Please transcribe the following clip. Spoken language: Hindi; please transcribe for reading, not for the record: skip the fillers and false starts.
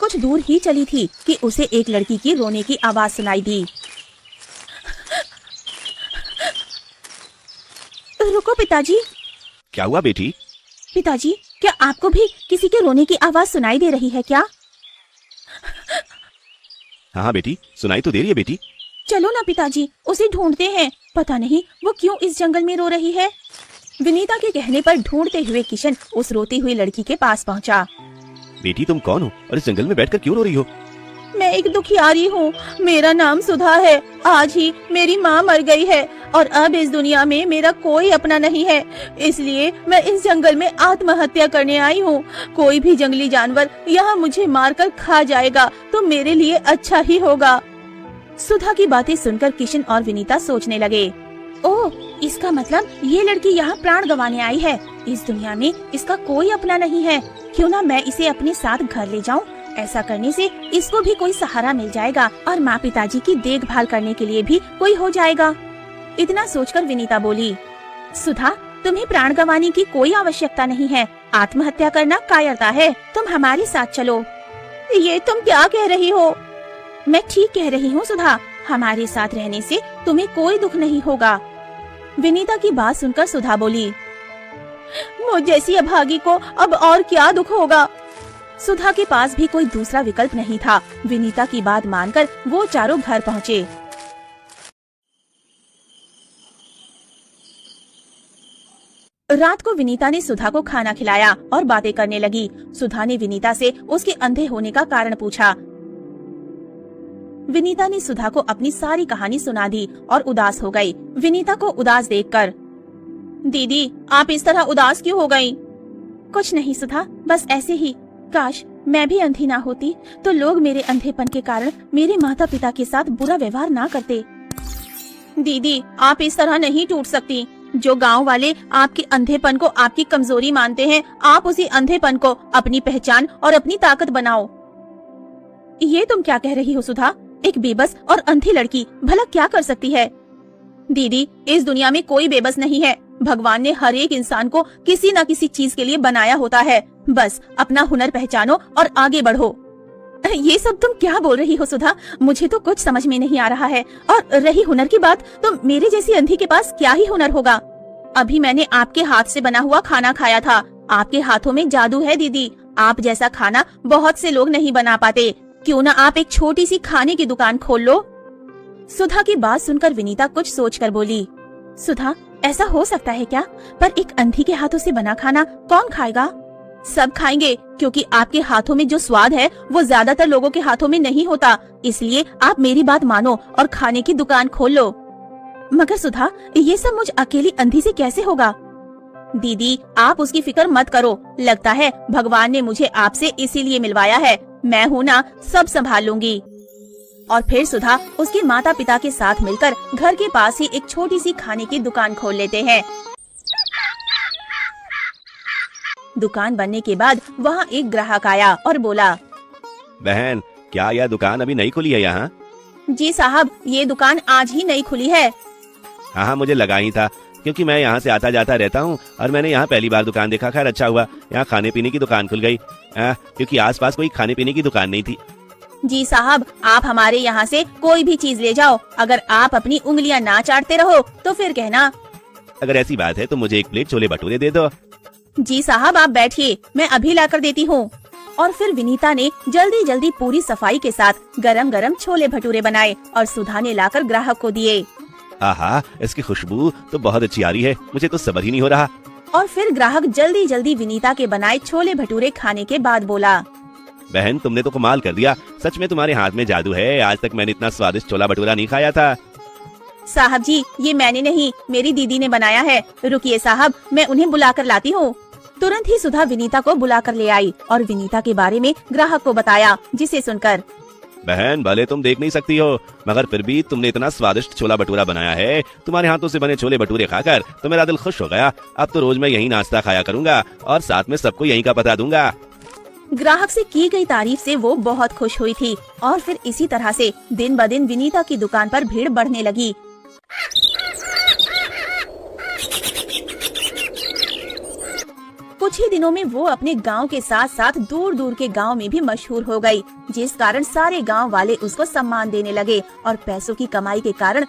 कुछ दूर ही चली थी कि उसे एक लड़की की रोने की आवाज सुनाई दी। रुको पिताजी। क्या हुआ बेटी? पिताजी, क्या आपको भी किसी के रोने की आवाज सुनाई दे रही है क्या? हाँ बेटी, सुनाई तो दे रही है बेटी। चलो ना पिताजी, उसे ढूंढते हैं। पता नहीं वो क्यों इस जंगल में रो रही है। विनीता के कहने पर ढूंढते हुए किशन उस रोती हुई लड़की के पास पहुंचा। बेटी तुम कौन हो और इस जंगल में बैठकर क्यों रो रही हो? मैं एक दुखियारी हूँ। मेरा नाम सुधा है। आज ही मेरी माँ मर गई है और अब इस दुनिया में मेरा कोई अपना नहीं है, इसलिए मैं इस जंगल में आत्महत्या करने आई हूँ। कोई भी जंगली जानवर यहाँ मुझे मारकर खा जाएगा तो मेरे लिए अच्छा ही होगा। सुधा की बातें सुनकर किशन और विनीता सोचने लगे, ओह, इसका मतलब ये लड़की यहाँ प्राण गंवाने आई है। इस दुनिया में इसका कोई अपना नहीं है। क्यों ना मैं इसे अपने साथ घर ले जाऊं। ऐसा करने से इसको भी कोई सहारा मिल जाएगा और माँ पिताजी की देखभाल करने के लिए भी कोई हो जाएगा। इतना सोचकर विनीता बोली, सुधा, तुम्हें प्राण गंवाने की कोई आवश्यकता नहीं है। आत्महत्या करना कायरता है। तुम हमारे साथ चलो। ये तुम क्या कह रही हो? मैं ठीक कह रही हूँ सुधा। हमारे साथ रहने से तुम्हें कोई दुख नहीं होगा। विनीता की बात सुनकर सुधा बोली, मुझ जैसी अभागी को अब और क्या दुख होगा। सुधा के पास भी कोई दूसरा विकल्प नहीं था। विनीता की बात मानकर वो चारों घर पहुँचे। रात को विनीता ने सुधा को खाना खिलाया और बातें करने लगी। सुधा ने विनीता से उसके अंधे होने का कारण पूछा। विनीता ने सुधा को अपनी सारी कहानी सुना दी और उदास हो गई। विनीता को उदास देखकर, दीदी, आप इस तरह उदास क्यों हो गयी? कुछ नहीं सुधा, बस ऐसे ही। काश मैं भी अंधी ना होती तो लोग मेरे अंधेपन के कारण मेरे माता पिता के साथ बुरा व्यवहार ना करते। दीदी, आप इस तरह नहीं टूट सकती। जो गांव वाले आपके अंधेपन को आपकी कमजोरी मानते हैं, आप उसी अंधेपन को अपनी पहचान और अपनी ताकत बनाओ। ये तुम क्या कह रही हो सुधा? एक बेबस और अंधी लड़की भला क्या कर सकती है? दीदी, इस दुनिया में कोई बेबस नहीं है। भगवान ने हर एक इंसान को किसी न किसी चीज के लिए बनाया होता है। बस अपना हुनर पहचानो और आगे बढ़ो। ये सब तुम क्या बोल रही हो सुधा? मुझे तो कुछ समझ में नहीं आ रहा है। और रही हुनर की बात, तो मेरे जैसी अंधी के पास क्या ही हुनर होगा। अभी मैंने आपके हाथ से बना हुआ खाना खाया था। आपके हाथों में जादू है दीदी। आप जैसा खाना बहुत से लोग नहीं बना पाते। क्यों ना आप एक छोटी सी खाने की दुकान खोल लो। सुधा की बात सुनकर विनीता कुछ सोचकर बोली, सुधा, ऐसा हो सकता है क्या? पर एक अंधी के हाथों से बना खाना कौन खाएगा? सब खाएंगे, क्योंकि आपके हाथों में जो स्वाद है वो ज्यादातर लोगों के हाथों में नहीं होता। इसलिए आप मेरी बात मानो और खाने की दुकान खोल लो। मगर सुधा, ये सब मुझ अकेली अंधी से कैसे होगा? दीदी, आप उसकी फिक्र मत करो। लगता है भगवान ने मुझे आपसे इसीलिए मिलवाया है। मैं हूँ ना, सब संभाल लूंगी। और फिर सुधा उसके माता पिता के साथ मिलकर घर के पास ही एक छोटी सी खाने की दुकान खोल लेते हैं। दुकान बनने के बाद वहाँ एक ग्राहक आया और बोला, बहन, क्या यह दुकान अभी नई खुली है यहाँ? जी साहब, ये दुकान आज ही नई खुली है। हाँ, मुझे लगा ही था, क्योंकि मैं यहाँ से आता जाता रहता हूँ और मैंने यहाँ पहली बार दुकान देखा। खैर अच्छा हुआ यहाँ खाने पीने की दुकान खुल गई, क्योंकि आसपास कोई खाने पीने की दुकान नहीं थी। जी साहब, आप हमारे यहाँ से कोई भी चीज ले जाओ। अगर आप अपनी उंगलियाँ ना चाटते रहो तो फिर कहना। अगर ऐसी बात है तो मुझे एक प्लेट छोले भटूरे दे दो। जी साहब, आप बैठिए, मैं अभी लाकर देती हूँ। और फिर विनीता ने जल्दी जल्दी पूरी सफाई के साथ गरम गरम छोले भटूरे बनाए और सुधा ने लाकर ग्राहक को दिए। आहा, इसकी खुशबू तो बहुत अच्छी आ रही है, मुझे तो सब्र ही नहीं हो रहा। और फिर ग्राहक जल्दी जल्दी विनीता के बनाए छोले भटूरे खाने के बाद बोला, बहन, तुमने तो कमाल कर दिया। सच में तुम्हारे हाथ में जादू है। आज तक मैंने इतना स्वादिष्ट छोला भटूरा नहीं खाया था। साहब जी, ये मैंने नहीं, मेरी दीदी ने बनाया है। रुकिए साहब, मैं उन्हें बुलाकर लाती हूँ। तुरंत ही सुधा विनीता को बुलाकर ले आई और विनीता के बारे में ग्राहक को बताया, जिसे सुनकर, बहन, भले तुम देख नहीं सकती हो, मगर फिर भी तुमने इतना स्वादिष्ट छोला भटूरा बनाया है। तुम्हारे हाथों से बने छोले भटूरे खाकर तो मेरा दिल खुश हो गया। अब तो रोज मैं यही नाश्ता खाया करूँगा और साथ में सबको यही का पता दूंगा। ग्राहक से की गई तारीफ से वो बहुत खुश हुई थी और फिर इसी तरह से दिन ब दिन विनीता की दुकान पर भीड़ बढ़ने लगी। कुछ ही दिनों में वो अपने गांव के साथ साथ दूर दूर के गांव में भी मशहूर हो गई, जिस कारण सारे गांव वाले उसको सम्मान देने लगे और पैसों की कमाई के कारण